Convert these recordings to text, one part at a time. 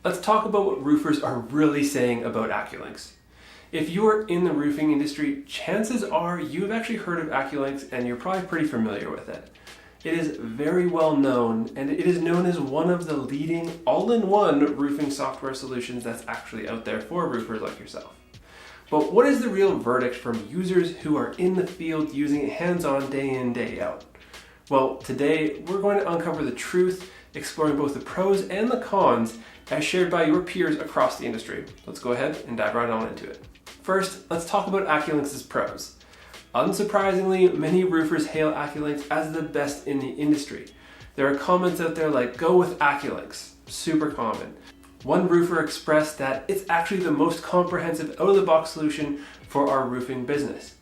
let's talk about what roofers are really saying about AccuLynx. If you are in the roofing industry, chances are you've actually heard of AccuLynx and you're probably pretty familiar with it. It is very well known, and it is known as one of the leading all-in-one roofing software solutions that's actually out there for roofers like yourself. But what is the real verdict from users who are in the field using it hands-on day in, day out? Well, today we're going to uncover the truth, exploring both the pros and the cons as shared by your peers across the industry. Let's go ahead and dive right on into it. First, let's talk about AccuLynx's pros. Unsurprisingly, many roofers hail AccuLynx as the best in the industry. There are comments out there like, "Go with AccuLynx," super common. One roofer expressed that it's actually the most comprehensive out-of-the-box solution for our roofing business.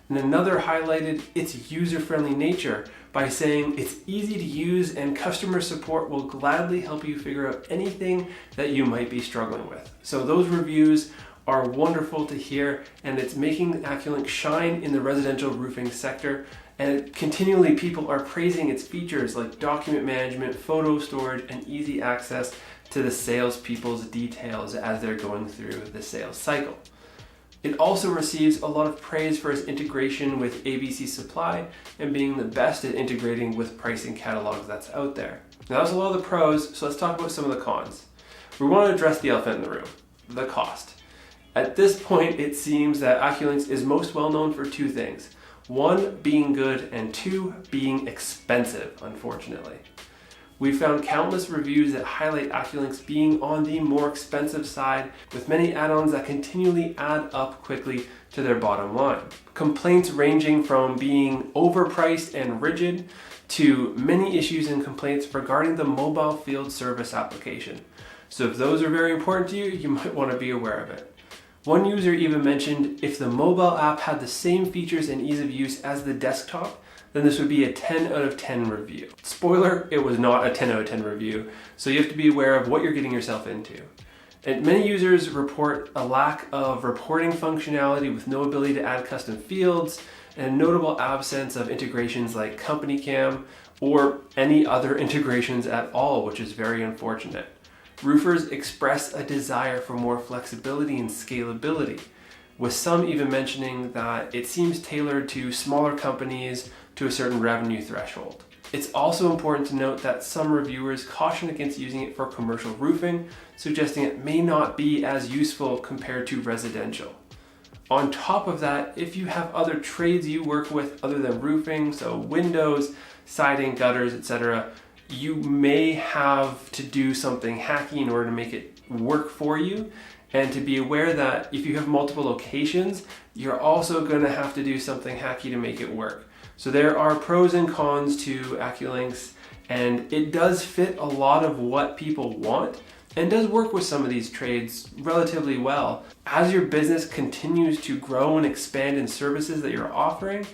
And another highlighted its user-friendly nature by saying it's easy to use and customer support will gladly help you figure out anything that you might be struggling with. So those reviews are wonderful to hear, and it's making AccuLynx shine in the residential roofing sector, and continually people are praising its features like document management, photo storage, and easy access to the salespeople's details as they're going through the sales cycle. It also receives a lot of praise for its integration with ABC Supply and being the best at integrating with pricing catalogs that's out there. Now that's a lot of the pros, so let's talk about some of the cons. We want to address the elephant in the room, the cost. At this point, it seems that AccuLynx is most well known for two things. One, being good, and two, being expensive, unfortunately. We've found countless reviews that highlight AccuLynx being on the more expensive side, with many add-ons that continually add up quickly to their bottom line. Complaints ranging from being overpriced and rigid to many issues and complaints regarding the mobile field service application. So if those are very important to you, you might want to be aware of it. One user even mentioned if the mobile app had the same features and ease of use as the desktop, then this would be a 10 out of 10 review. Spoiler, it was not a 10 out of 10 review, so you have to be aware of what you're getting yourself into. And many users report a lack of reporting functionality with no ability to add custom fields, and a notable absence of integrations like Company Cam or any other integrations at all, which is very unfortunate. Roofers express a desire for more flexibility and scalability, with some even mentioning that it seems tailored to smaller companies to a certain revenue threshold. It's also important to note that some reviewers caution against using it for commercial roofing, suggesting it may not be as useful compared to residential. On top of that, if you have other trades you work with other than roofing, so windows, siding, gutters, etc., you may have to do something hacky in order to make it work for you, and to be aware that if you have multiple locations, you're also going to have to do something hacky to make it work. So there are pros and cons to AccuLynx, and it does fit a lot of what people want and does work with some of these trades relatively well. As your business continues to grow and expand in services that you're offering,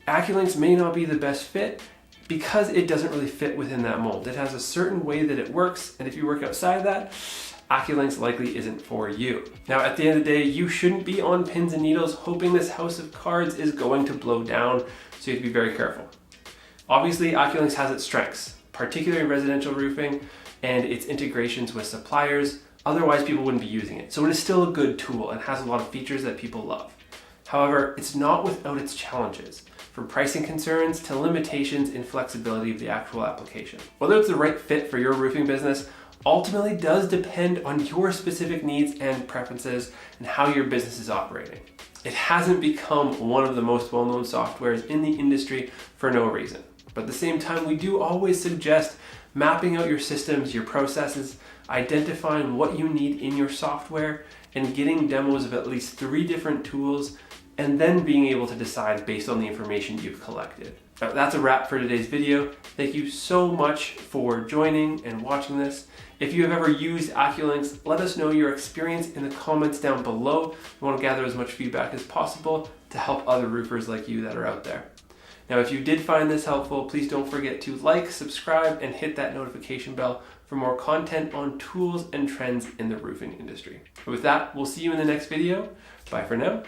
AccuLynx may not be the best fit, because it doesn't really fit within that mold. It has a certain way that it works, and if you work outside that, AccuLynx likely isn't for you. Now, at the end of the day, you shouldn't be on pins and needles hoping this house of cards is going to blow down, so you have to be very careful. Obviously, AccuLynx has its strengths, particularly in residential roofing, and its integrations with suppliers. Otherwise, people wouldn't be using it. So it is still a good tool and has a lot of features that people love. However, it's not without its challenges, from pricing concerns to limitations in flexibility of the actual application. Whether it's the right fit for your roofing business ultimately does depend on your specific needs and preferences and how your business is operating. It hasn't become one of the most well-known softwares in the industry for no reason. But at the same time, we do always suggest mapping out your systems, your processes, identifying what you need in your software, and getting demos of at least 3 different tools, and then being able to decide based on the information you've collected. Now, that's a wrap for today's video. Thank you so much for joining and watching this. If you have ever used AccuLynx, let us know your experience in the comments down below. We want to gather as much feedback as possible to help other roofers like you that are out there. Now, if you did find this helpful, please don't forget to like, subscribe, and hit that notification bell for more content on tools and trends in the roofing industry. With that, we'll see you in the next video. Bye for now.